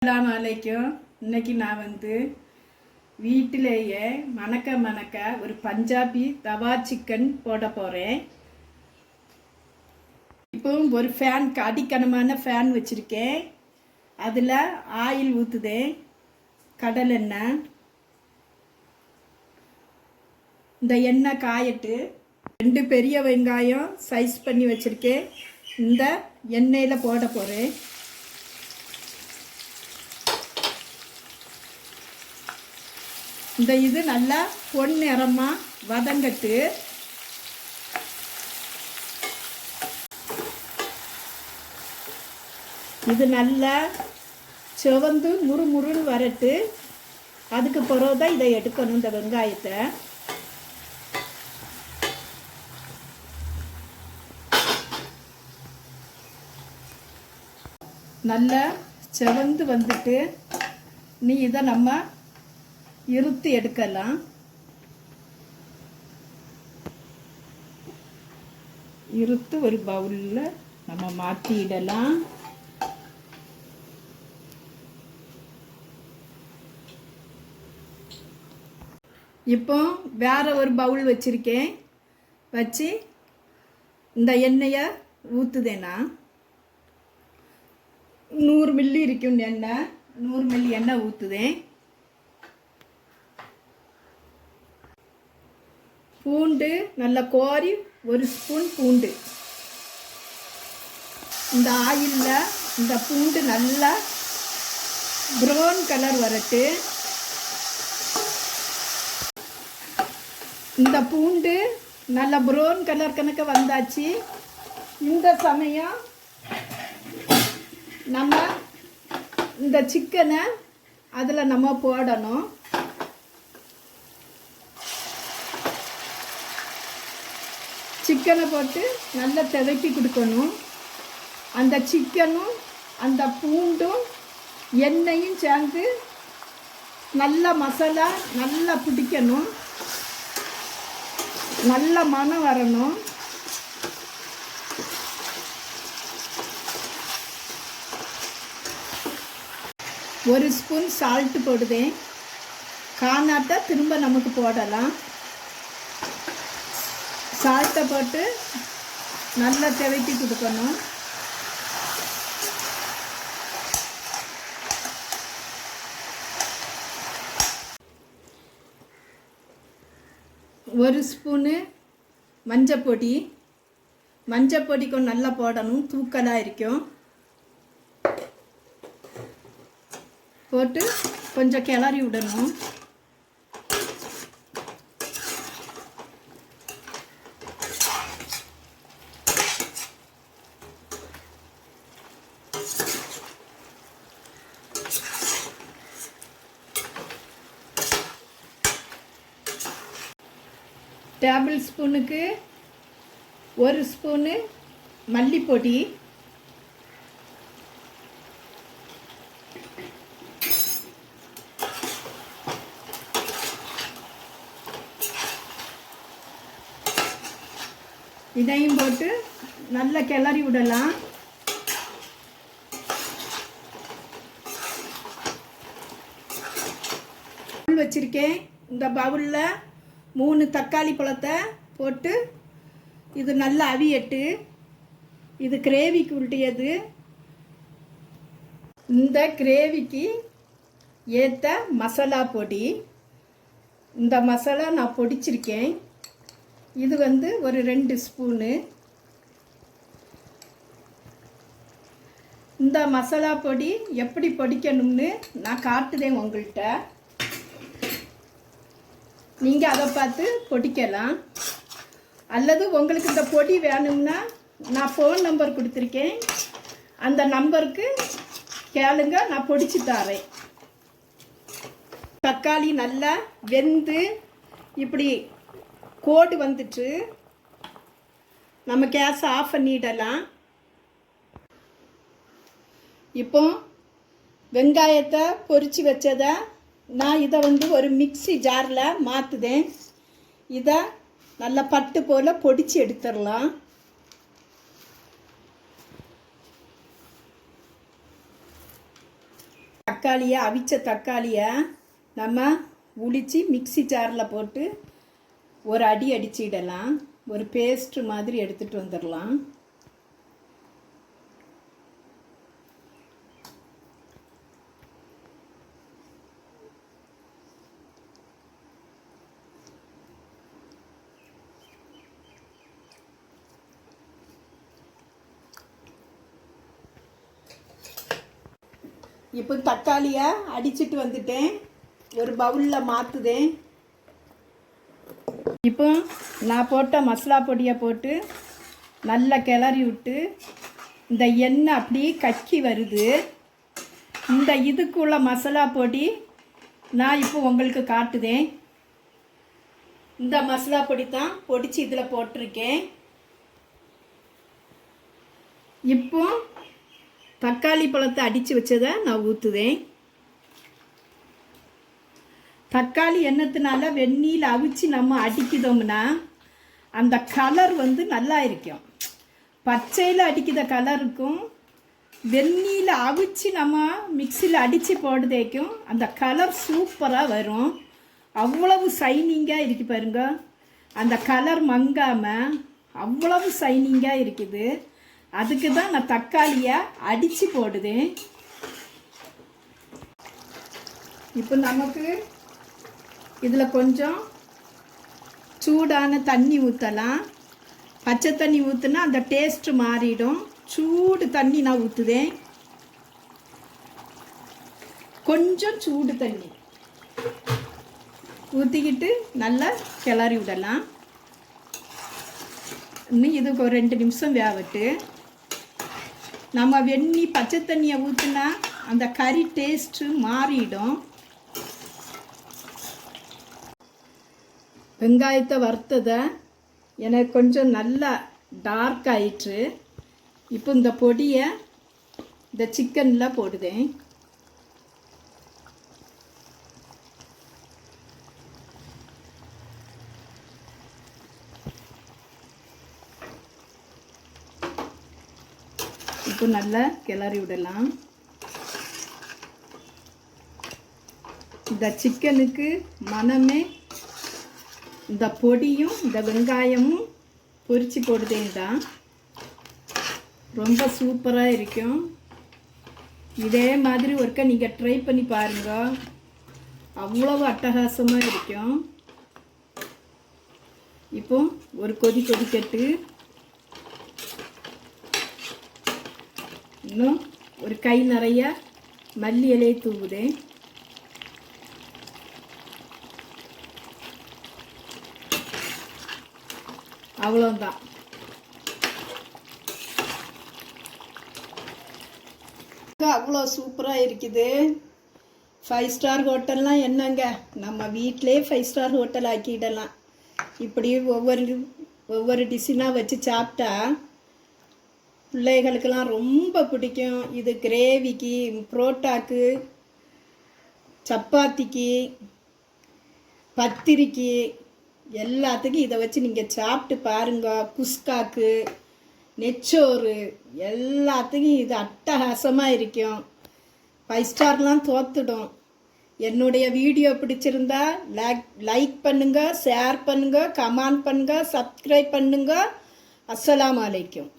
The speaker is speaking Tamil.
அஸ்ஸலாமு அலைக்கும். இன்னைக்கு நான் வீட்டிலேயே மணக்க ஒரு பஞ்சாபி தவா சிக்கன் போட போகிறேன். இப்போ ஒரு அடிக்கணமான ஃபேன் வச்சுருக்கேன். அதில் ஆயில் ஊற்றுதேன், கடலெண்ணெய். இந்த எண்ணெய் காயட்டு 2 பெரிய வெங்காயம் சைஸ் பண்ணி வச்சுருக்கேன். இந்த எண்ணெயில் போட போகிறேன். இந்த இது நல்லா பொன்னிறமாக வதங்கட்டு. இது நல்லா சிவந்து முறுமுறுன்னு வரட்டு. அதுக்கு பிறகு தான் இதை எடுக்கணும். இந்த வெங்காயத்தை நல்லா சிவந்து வந்துட்டு இதை நம்ம இருத்து எடுக்கலாம். இருத்து ஒரு பவுலில் நம்ம மாற்றிடலாம். இப்போ வேற ஒரு பவுல் வச்சுருக்கேன். வச்சு இந்த எண்ணெயை ஊற்றுதேனா 100 மில்லி இருக்கும் எண்ணெய். 100 மில்லி எண்ணெய் ஊற்றுதேன். பூண்டு நல்லா கோரி 1 ஸ்பூன் பூண்டு. இந்த ஆயிலில் இந்த பூண்டு நல்லா ப்ரௌன் கலர் வரட்டு. இந்த பூண்டு நல்லா ப்ரௌன் கலர் கணக்க வந்தாச்சு. இந்த சமயம் நம்ம இந்த சிக்கனை அதில் நம்ம போடணும். சிக்கனை போட்டு நல்லா திதக்கி கொடுக்கணும். அந்த சிக்கனும் அந்த பூண்டும் எண்ணெயும் சேர்ந்து நல்ல மசாலா நல்லா பிடிக்கணும். நல்ல மணம் வரணும். ஒரு ஸ்பூன் சால்ட்டு போடுதேன். காணாட்டை திரும்ப நமக்கு போடலாம். சால்ட்டை போட்டு நல்லா திதக்கி கொடுக்கணும். ஒரு ஸ்பூனு மஞ்சப்பொடி. மஞ்சப்பொடிக்கும் நல்லா போடணும், தூக்கலாக இருக்கும். போட்டு கொஞ்சம் கிளறி விடணும். டேபிள் ஸ்பூனுக்கு 1 ஸ்பூனு மல்லிப்பொடி. இதையும் போட்டு நல்லா கிளறி விடலாம். வச்சிருக்கேன். இந்த பவுலில் 3 தக்காளி பழத்தை போட்டு இது நல்லா அவியட்டு. இது கிரேவிக்கு உருட்டியது. இந்த கிரேவிக்கு ஏற்ற மசாலா பொடி. இந்த மசாலா நான் பொடிச்சிருக்கேன். இது ஒரு 2 ஸ்பூனு. இந்த மசாலா பொடி எப்படி பொடிக்கணும்னு நான் காட்டுதேன் உங்கள்கிட்ட. நீங்கள் அதை பார்த்து பொடிக்கலாம். அல்லது உங்களுக்கு இந்த பொடி வேணும்னா நான் ஃபோன் நம்பர் கொடுத்துருக்கேன். அந்த நம்பருக்கு கேளுங்க, நான் பொடிச்சு தரேன். தக்காளி நல்லா வெந்து இப்படி கோடு வந்துட்டு நம்ம கேஸ் ஆஃப் பண்ணிடலாம். இப்போ வெங்காயத்தை பொரிச்சு வச்சதை நான் இதை ஒரு மிக்ஸி ஜாரில் மாற்றுதேன். இதை நல்லா பட்டு போல் பொடிச்சு எடுத்துடலாம். தக்காளியை அவிச்ச தக்காளியை நம்ம உளிச்சு மிக்ஸி ஜாரில் போட்டு ஒரு அடி அடிச்சிடலாம். ஒரு பேஸ்ட்டு மாதிரி எடுத்துகிட்டு வந்துடலாம். இப்போ தக்காளியை அடிச்சிட்டு வந்துட்டேன். ஒரு பவுலில் மாற்றுதேன். இப்போ நான் போட்ட மசாலா பொடியை போட்டு நல்லா கிளறி விட்டு இந்த எண்ணெய் அப்படியே கக்கி வருது. இந்த இதுக்குள்ள மசாலா பொடி நான் இப்போ உங்களுக்கு காட்டுதேன். இந்த மசாலா பொடி தான் பொடிச்சு இதில் போட்டிருக்கேன். இப்போ தக்காளி பழத்தை அடித்து வச்சதை நான் ஊற்றுதேன். தக்காளி எண்ணத்தினால வெந்நீர் அவிச்சு நம்ம அடிக்கிறோம்னா அந்த கலர் வந்து நல்லா இருக்கும். பச்சையில் அடிக்கிற கலருக்கும் வெந்நீர் அவிச்சு நம்ம மிக்சியில் அடித்து போடுறதுக்கும் அந்த கலர் சூப்பராக வரும். அவ்வளவு சைனிங்காக இருக்கு பாருங்க. அந்த கலர் மங்காமல் அவ்வளவு சைனிங்காக இருக்குது. அதுக்கு தான் நான் தக்காளியை அடித்து போடுதேன். இப்போ நமக்கு இதில் கொஞ்சம் சூடான தண்ணி ஊற்றலாம். பச்சை தண்ணி ஊற்றுனா அந்த டேஸ்ட்டு மாறிடும். சூடு தண்ணி நான் ஊற்றுதேன். கொஞ்சம் சூடு தண்ணி ஊற்றிக்கிட்டு நல்லா கிளறி விடலாம். இன்னும் இதுக்கு ஒரு 2 நிமிஷம் வேகட்டு. நம்ம வெந்நி பச்சை தண்ணியை ஊற்றினா அந்த கறி டேஸ்ட்டு மாறிடும். வெங்காயத்தை வறுத்ததை எனக்கு கொஞ்சம் நல்லா டார்க் ஆயிற்று. இப்போ இந்த பொடியை இந்த சிக்கனில் போடுதேன். இப்போ நல்லா கிளறி விடலாம். இந்த சிக்கனுக்கு மனமே இந்த பொடியும் இந்த வெங்காயமும் பொரிச்சு போடுதேன் தான். ரொம்ப சூப்பராக இருக்கும். இதே மாதிரி ஒருக்கா நீங்கள் ட்ரை பண்ணி பாருங்க. அவ்வளவு அட்டகாசமாக இருக்கும். இப்போ ஒரு கொதிக்கட்டு. இன்னும் ஒரு கை நிறைய மல்லி இலையை தூவுதேன். அவ்வளோதான். அவ்வளோ சூப்பராக இருக்குது. 5 ஸ்டார் ஹோட்டல்லாம் என்னங்க, நம்ம வீட்டிலே 5 ஸ்டார் ஹோட்டல் ஆக்கிடலாம். இப்படி ஒவ்வொரு டிஷ்ஷாக வச்சு சாப்பிட்டா பிள்ளைகளுக்கெல்லாம் ரொம்ப பிடிக்கும். இது கிரேவிக்கு, புரோட்டாக்கு, சப்பாத்திக்கு, பத்திரிக்கு எல்லாத்துக்கும் இதை வச்சு நீங்கள் சாப்பிட்டு பாருங்க. குஸ்காக்கு, நெச்சோறு எல்லாத்துக்கும் இது அட்டகாசமாக இருக்கும். 5 ஸ்டார்லாம் தோத்துடும். என்னுடைய வீடியோ பிடிச்சிருந்தா லைக் பண்ணுங்கள், ஷேர் பண்ணுங்கள், கமெண்ட் பண்ணுங்கள், சப்ஸ்கிரைப் பண்ணுங்கள். அஸ்ஸலாமு அலைக்கும்.